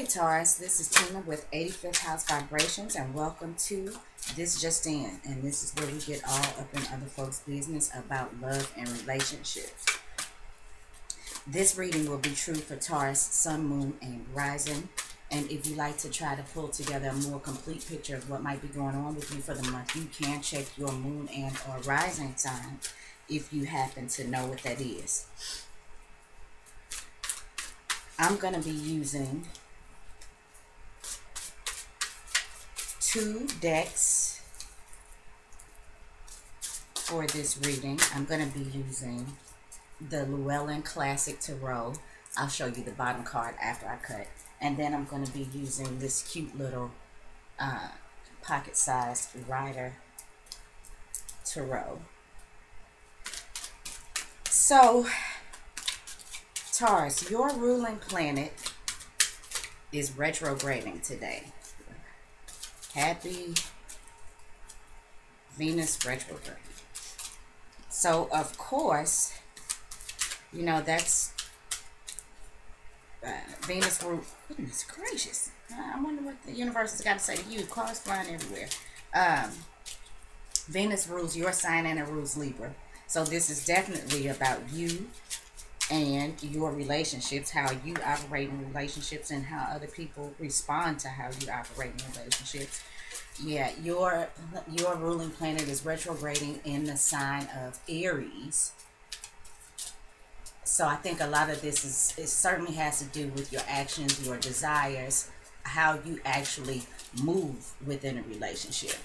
Taurus, this is Tina with 85th House Vibrations, and welcome to This Just In. And this is where we get all up in other folks' business about love and relationships. This reading will be true for Taurus, Sun, Moon, and Rising. And if you like to try to pull together a more complete picture of what might be going on with you for the month, you can check your Moon and or Rising sign if you happen to know what that is. I'm going to be using 2 decks for this reading. I'm going to be using the Llewellyn Classic Tarot. I'll show you the bottom card after I cut. And then I'm going to be using this cute little pocket-sized Rider Tarot. So, Taurus, your ruling planet is retrograding today. Happy Venus retrograde. So, of course, you know, that's Venus rule. Goodness gracious. I wonder what the universe has got to say to you. Cars flying everywhere. Venus rules your sign and it rules Libra. So this is definitely about you and your relationships, how you operate in relationships and how other people respond to how you operate in relationships. Yeah, your ruling planet is retrograding in the sign of Aries. So I think a lot of this it certainly has to do with your actions, your desires, how you actually move within a relationship,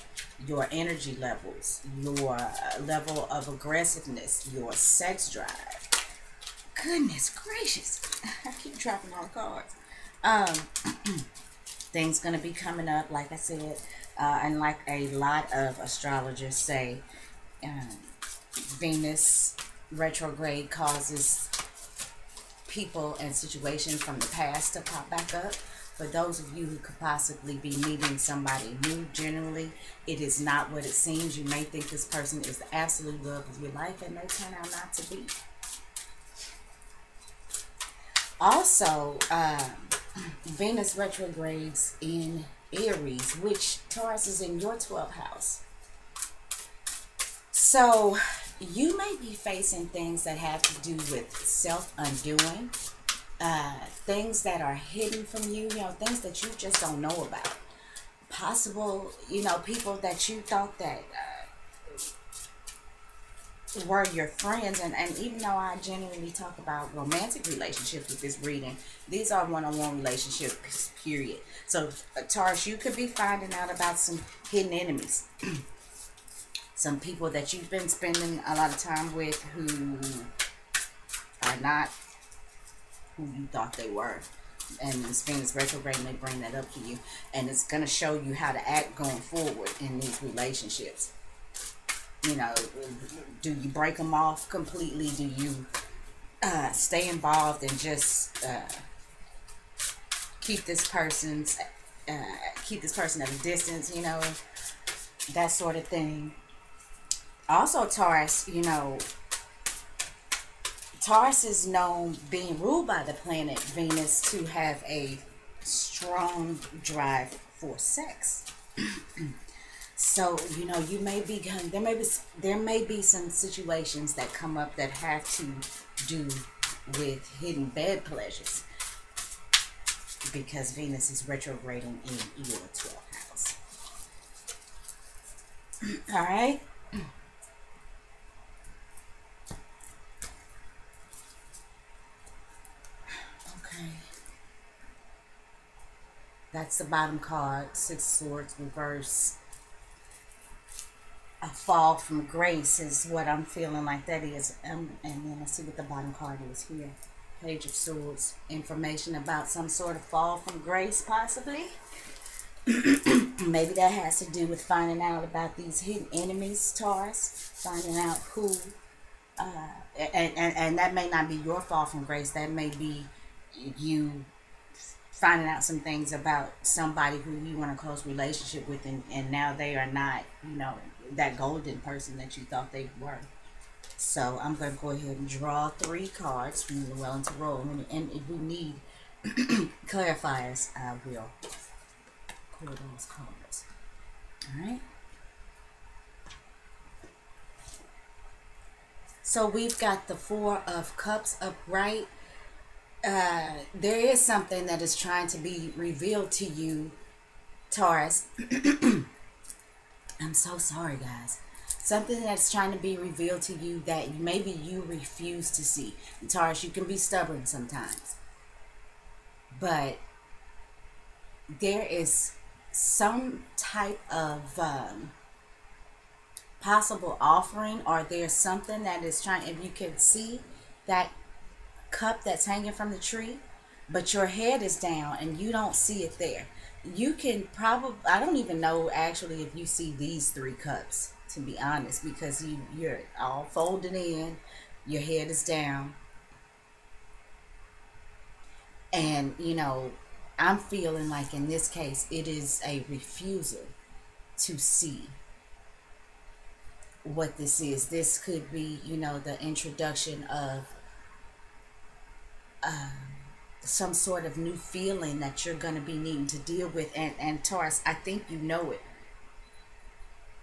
your energy levels, your level of aggressiveness, your sex drive. Goodness gracious. I keep dropping all the cards. Things going to be coming up, like I said, and like a lot of astrologers say, Venus retrograde causes people and situations from the past to pop back up. For those of you who could possibly be meeting somebody new, generally, it is not what it seems. You may think this person is the absolute love of your life, and they turn out not to be. Also, Venus retrogrades in Aries, which Taurus is in your 12th house. So you may be facing things that have to do with self-undoing, things that are hidden from you, you know, things that you just don't know about. Possible, you know, people that you thought that were your friends, and even though I generally talk about romantic relationships with this reading, these are one-on-one relationships, period. So, Taurus, you could be finding out about some hidden enemies. Some people that you've been spending a lot of time with who are not who you thought they were. And this Venus retrograde may bring that up to you. And it's going to show you how to act going forward in these relationships. You know, do you break them off completely? Do you stay involved and just keep this person at a distance, you know, that sort of thing. Also, Taurus, you know, Taurus is known, being ruled by the planet Venus, to have a strong drive for sex. So, you know, you may be there may be some situations that come up that have to do with hidden bed pleasures, because Venus is retrograding in your 12th house. All right. Okay. That's the bottom card. 6 Swords reverse. A fall from grace is what I'm feeling like that is. And then let's see what the bottom card is here. Page of Swords. Information about some sort of fall from grace, possibly. Maybe that has to do with finding out about these hidden enemies, Taurus. Finding out who, and that may not be your fall from grace. That may be you finding out some things about somebody who you want a close relationship with, and now they are not, you know, that golden person that you thought they were. So I'm going to go ahead and draw 3 cards from the Llewellyn Tarot, and if we need clarifiers, I will pull those cards. All right. So we've got the Four of Cups upright. There is something that is trying to be revealed to you, Taurus. I'm so sorry, guys. Something that's trying to be revealed to you that maybe you refuse to see. And Taurus, you can be stubborn sometimes. But there is some type of possible offering, or there's something that is trying, if you can see that cup that's hanging from the tree, but your head is down and you don't see it there. You can probably, I don't even know actually if you see these three cups, to be honest, because you're all folded in, your head is down, and you know, I'm feeling like in this case it is a refusal to see what this is. This could be, you know, the introduction of some sort of new feeling that you're going to be needing to deal with. And Taurus, I think you know it.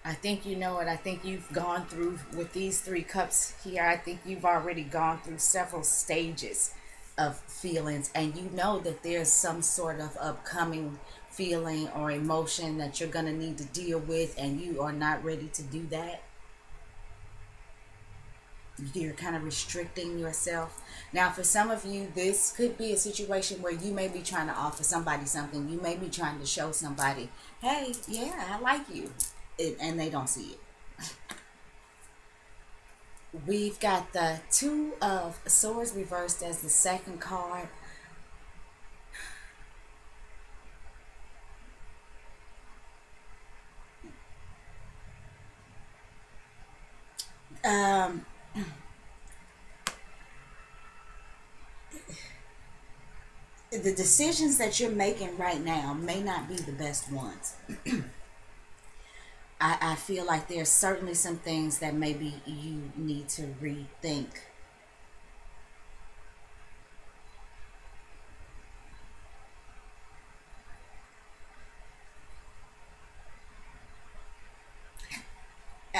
I think you know it. I think you've gone through with these three cups here. I think you've already gone through several stages of feelings, and you know that there's some sort of upcoming feeling or emotion that you're going to need to deal with, and you are not ready to do that. You're kind of restricting yourself. Now, for some of you, this could be a situation where you may be trying to offer somebody something. You may be trying to show somebody, hey, yeah, I like you. And they don't see it. We've got the Two of Swords reversed as the second card. The decisions that you're making right now may not be the best ones. I feel like there's certainly some things that maybe you need to rethink.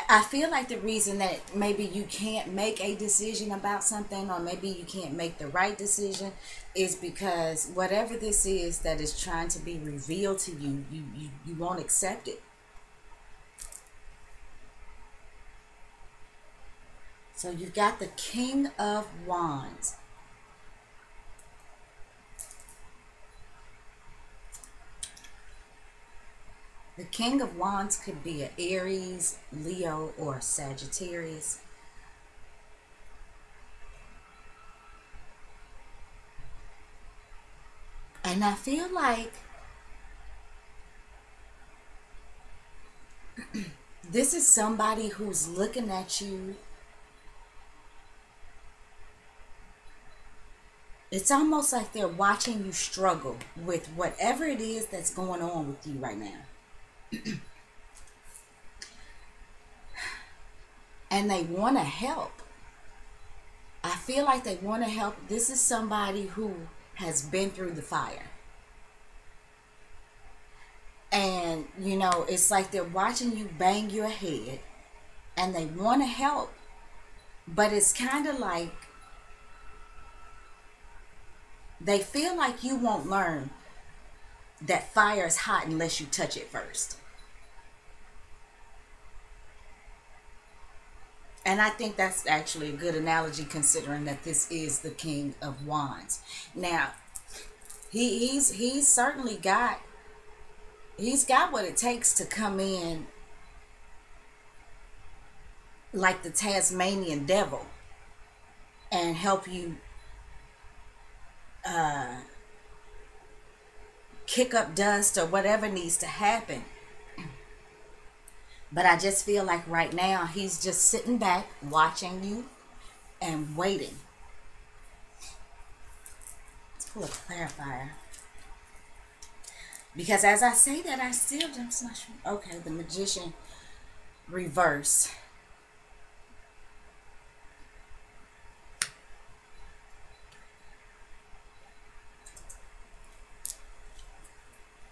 I feel like the reason that maybe you can't make a decision about something, or maybe you can't make the right decision, is because whatever this is that is trying to be revealed to you, you won't accept it. So you've got the King of Wands. The King of Wands could be an Aries, Leo, or Sagittarius. And I feel like this is somebody who's looking at you. It's almost like they're watching you struggle with whatever it is that's going on with you right now. And they want to help. I feel like they want to help. This is somebody who has been through the fire. And, you know, it's like they're watching you bang your head and they want to help. But it's kind of like they feel like you won't learn that fire is hot unless you touch it first. And I think that's actually a good analogy, considering that this is the King of Wands. Now, he's certainly got what it takes to come in like the Tasmanian devil and help you kick up dust or whatever needs to happen. But I just feel like right now he's just sitting back watching you and waiting. Let's pull a clarifier. Because as I say that, I still just not sure. Okay, the Magician reverse.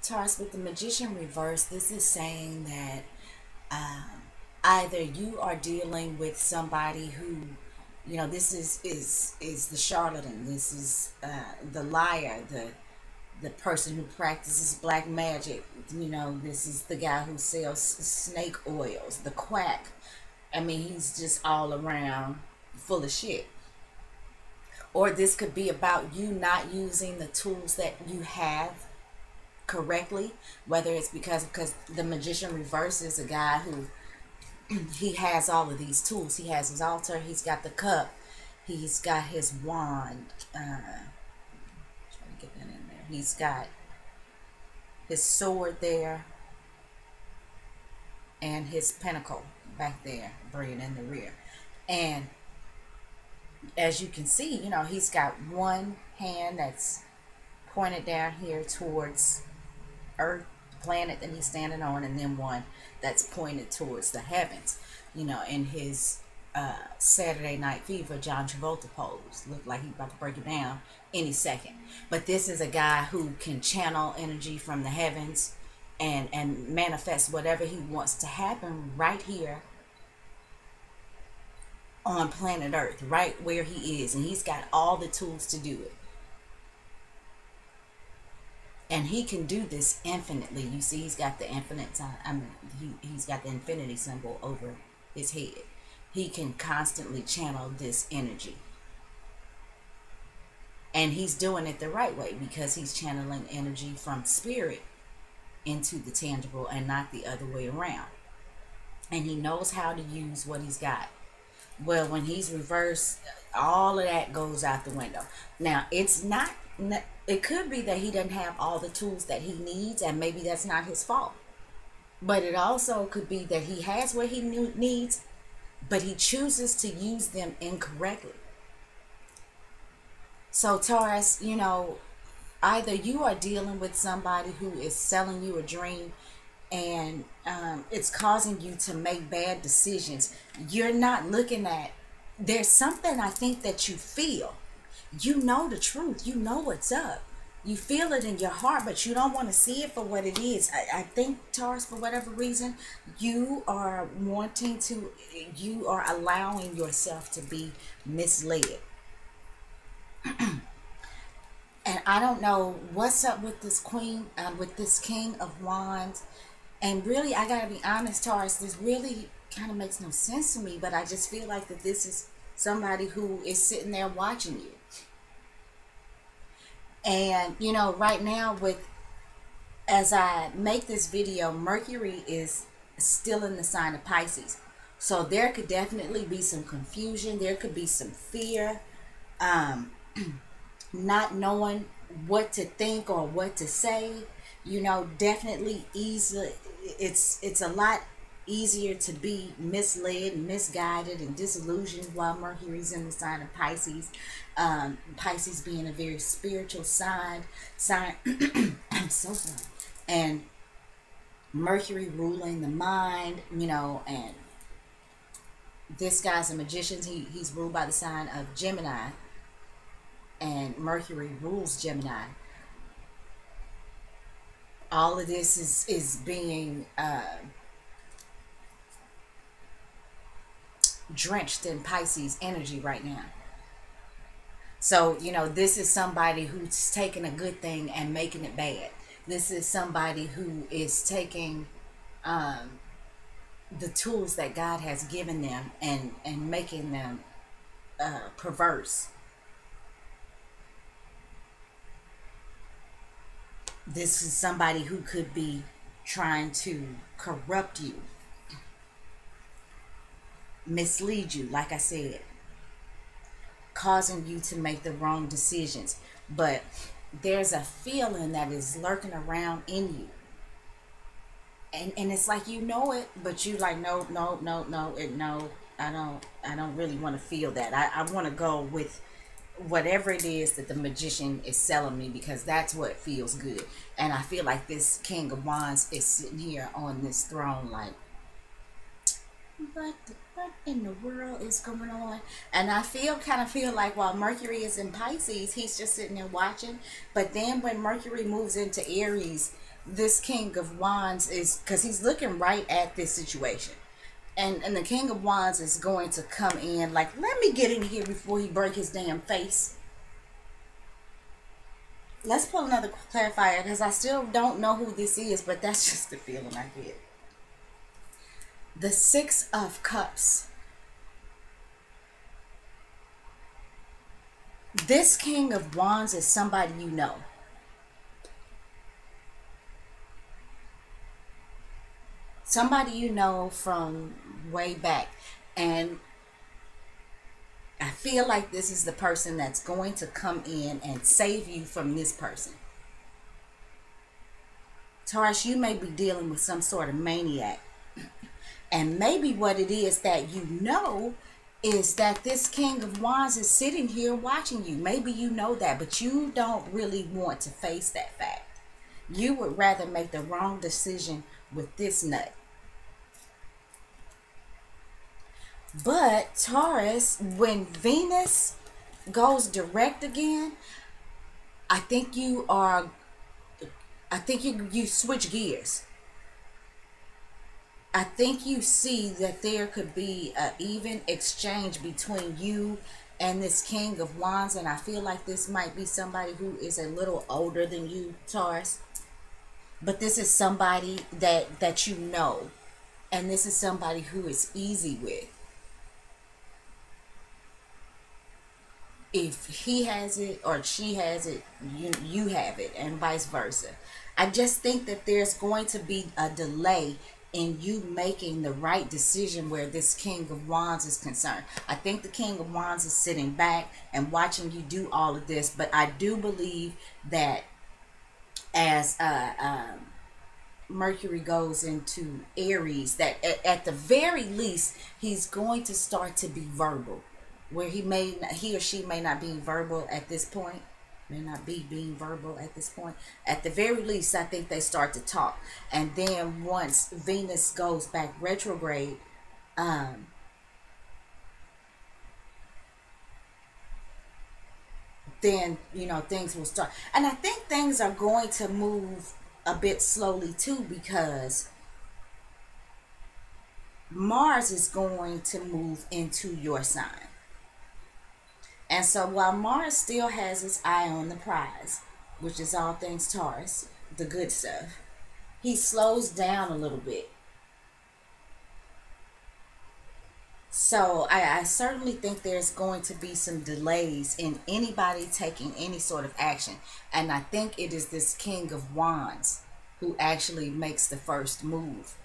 Taurus, with the Magician reverse, this is saying that either you are dealing with somebody who, you know, this is the charlatan. This is the liar, the person who practices black magic. You know, this is the guy who sells snake oils, the quack. I mean, he's just all around full of shit. Or this could be about you not using the tools that you have correctly, whether it's because the Magician reverse is a guy who he has all of these tools. He has his altar, he's got the cup, he's got his wand, trying to get that in there, he's got his sword there and his pentacle back there bringing in the rear. And as you can see, you know, he's got one hand that's pointed down here towards Earth, planet that he's standing on, and then one that's pointed towards the heavens. You know, in his Saturday Night Fever John Travolta pose, looked like he's about to break it down any second. But this is a guy who can channel energy from the heavens and manifest whatever he wants to happen right here on planet Earth, right where he is, and he's got all the tools to do it. And he can do this infinitely. You see, he's got the infinite sign. I mean, he's got the infinity symbol over his head. He can constantly channel this energy. And he's doing it the right way because he's channeling energy from spirit into the tangible and not the other way around. And he knows how to use what he's got. Well, when he's reversed, all of that goes out the window. Now, it's not, it could be that he doesn't have all the tools that he needs, and maybe that's not his fault. But it also could be that he has what he needs, but he chooses to use them incorrectly. So, Taurus, you know, either you are dealing with somebody who is selling you a dream and it's causing you to make bad decisions. You're not looking at, there's something I think that you feel. You know the truth. You know what's up. You feel it in your heart, but you don't want to see it for what it is. I think, Taurus, for whatever reason, you are wanting to, you are allowing yourself to be misled. And I don't know what's up with this queen, with this King of Wands. And really, I gotta be honest, Taurus, this really kind of makes no sense to me, but I just feel like that this is somebody who is sitting there watching you. And, you know, right now, as I make this video, Mercury is still in the sign of Pisces. So there could definitely be some confusion. There could be some fear, not knowing what to think or what to say. You know, definitely easy. It's a lot easier to be misled, misguided, and disillusioned while Mercury's in the sign of Pisces. Pisces being a very spiritual sign. I'm so sorry. And Mercury ruling the mind, you know, and this guy's a magician. He's ruled by the sign of Gemini, and Mercury rules Gemini. All of this is being drenched in Pisces energy right now. So, you know, this is somebody who's taking a good thing and making it bad. This is somebody who is taking the tools that God has given them and making them perverse. This is somebody who could be trying to corrupt you, mislead you, like I said, causing you to make the wrong decisions. But there's a feeling that is lurking around in you. And it's like you know it, but you like, no, I don't really want to feel that. I want to go with whatever it is that the magician is selling me, because that's what feels good. And I feel like this King of Wands is sitting here on this throne like, what in the world is going on? And I kind of feel like while Mercury is in Pisces, he's just sitting there watching. But then when Mercury moves into Aries, this King of Wands is, because he's looking right at this situation. And the King of Wands is going to come in like, let me get in here before he break his damn face. Let's pull another clarifier, because I still don't know who this is, but that's just the feeling I get. The Six of Cups. This King of Wands is somebody you know. Somebody you know from way back. And I feel like this is the person that's going to come in and save you from this person. Taurus, you may be dealing with some sort of maniac. And maybe what it is that you know is that this King of Wands is sitting here watching you. Maybe you know that, but you don't really want to face that fact. You would rather make the wrong decision with this nut. But Taurus, when Venus goes direct again, I think you switch gears. I think you see that there could be an even exchange between you and this King of Wands, and I feel like this might be somebody who is a little older than you, Taurus. But this is somebody that you know, and this is somebody who is easy with. If he has it or she has it, you have it, and vice versa. I just think that there's going to be a delay in you making the right decision where this King of Wands is concerned. I think the King of Wands is sitting back and watching you do all of this, but I do believe that as Mercury goes into Aries, that at the very least he's going to start to be verbal, where he or she may not be verbal at this point. May not be being verbal at this point. At the very least, I think they start to talk. And then once Venus goes back retrograde, then, things will start. And I think things are going to move a bit slowly too, because Mars is going to move into your sign. And so while Mars still has its eye on the prize, which is all things Taurus, the good stuff, he slows down a little bit. So I certainly think there's going to be some delays in anybody taking any sort of action. And I think it is this King of Wands who actually makes the first move.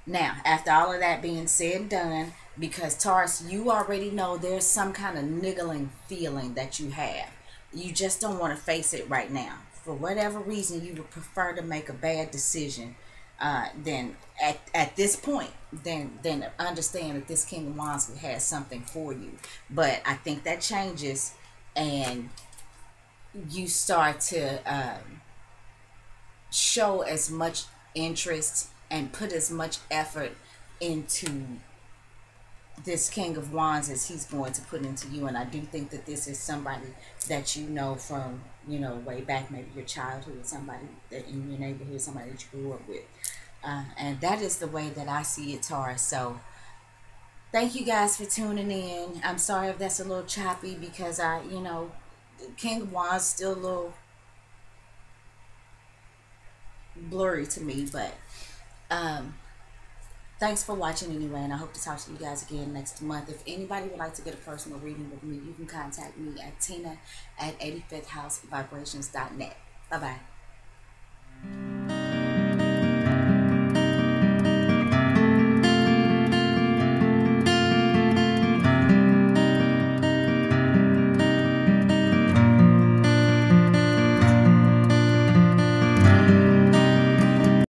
Now, after all of that being said and done, because Taurus, you already know there's some kind of niggling feeling that you have. You just don't want to face it right now. For whatever reason, you would prefer to make a bad decision. Then at this point, then understand that this King of Wands has something for you. But I think that changes, and you start to show as much interest and put as much effort into this King of Wands as he's going to put into you. And I do think that this is somebody that you know from, way back, maybe your childhood, somebody that in your neighborhood, somebody that you grew up with. And that is the way that I see it, Taurus. So thank you guys for tuning in. I'm sorry if that's a little choppy, because King of Wands still a little blurry to me, but thanks for watching anyway, and I hope to talk to you guys again next month. If anybody would like to get a personal reading with me, you can contact me at tina@85thhousevibrations.net. Bye-bye.